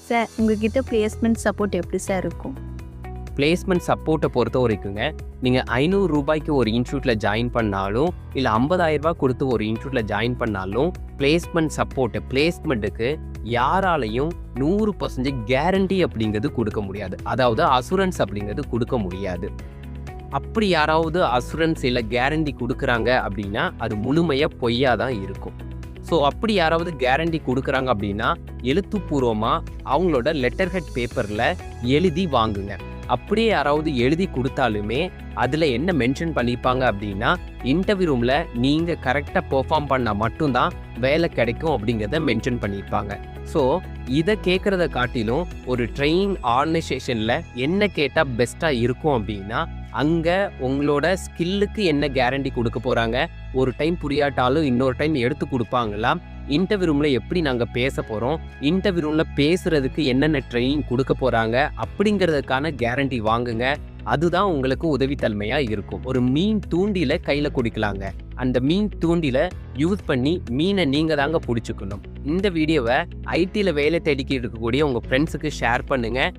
Sir உங்ககிட்ட placement support எப்படி sir இருக்கும்? பிளேஸ்மெண்ட் சப்போர்ட்டை பொறுத்த வரைக்குங்க, நீங்கள் ரூ. 500 ஒரு இன்ஸ்டியூட்டில் ஜாயின் பண்ணாலும் இல்லை ரூ. 50,000 கொடுத்து ஒரு இன்ஸ்டியூட்டில் ஜாயின் பண்ணாலும் பிளேஸ்மெண்ட் சப்போர்ட்டு பிளேஸ்மெண்ட்டுக்கு யாராலையும் 100% கேரண்டி அப்படிங்கிறது கொடுக்க முடியாது. அதாவது அசூரன்ஸ் அப்படிங்கிறது கொடுக்க முடியாது. அப்படி யாராவது அசூரன்ஸ் இல்லை கேரண்டி கொடுக்குறாங்க அப்படின்னா அது முழுமையாக பொய்யா தான் இருக்கும். ஸோ அப்படி யாராவது கேரண்டி கொடுக்குறாங்க அப்படின்னா எழுத்துப்பூர்வமாக அவங்களோட லெட்டர் ஹெட் பேப்பரில் எழுதி வாங்குங்க. அப்படியே யாராவது எழுதி கொடுத்தாலுமே அதில் என்ன மென்ஷன் பண்ணியிருப்பாங்க அப்படின்னா இன்டர்வியூ ரூமில் நீங்கள் கரெக்டாக பெர்ஃபார்ம் பண்ணால் மட்டும்தான் வேலை கிடைக்கும் அப்படிங்கிறத மென்ஷன் பண்ணியிருப்பாங்க. ஸோ இதை கேட்குறத காட்டிலும் ஒரு ட்ரெயின் ஆர்கனைசேஷனில் என்ன கேட்டால் பெஸ்ட்டாக இருக்கும் அப்படின்னா அங்கே உங்களோட ஸ்கில்லுக்கு என்ன கேரண்டி கொடுக்க போகிறாங்க, ஒரு டைம் புரியாட்டாலும் இன்னொரு டைம் எடுத்து கொடுப்பாங்களா, இன்டர்வியூ ரூமில் எப்படி நாங்கள் பேச போகிறோம், இன்டர்வியூ ரூமில் பேசுகிறதுக்கு என்னென்ன ட்ரைனிங் கொடுக்க போகிறாங்க அப்படிங்கிறதுக்கான கேரண்டி வாங்குங்க. அதுதான் உங்களுக்கு உதவித்தன்மையாக இருக்கும். ஒரு மீன் தூண்டில கையில் குடிக்கலாங்க. அந்த மீன் தூண்டில யூஸ் பண்ணி மீனை நீங்கள் தாங்க பிடிச்சிக்கணும். இந்த வீடியோவை ஐடியில் வேலை தேடிக்கிட்டு இருக்கக்கூடிய உங்கள் ஃப்ரெண்ட்ஸுக்கு ஷேர் பண்ணுங்கள்.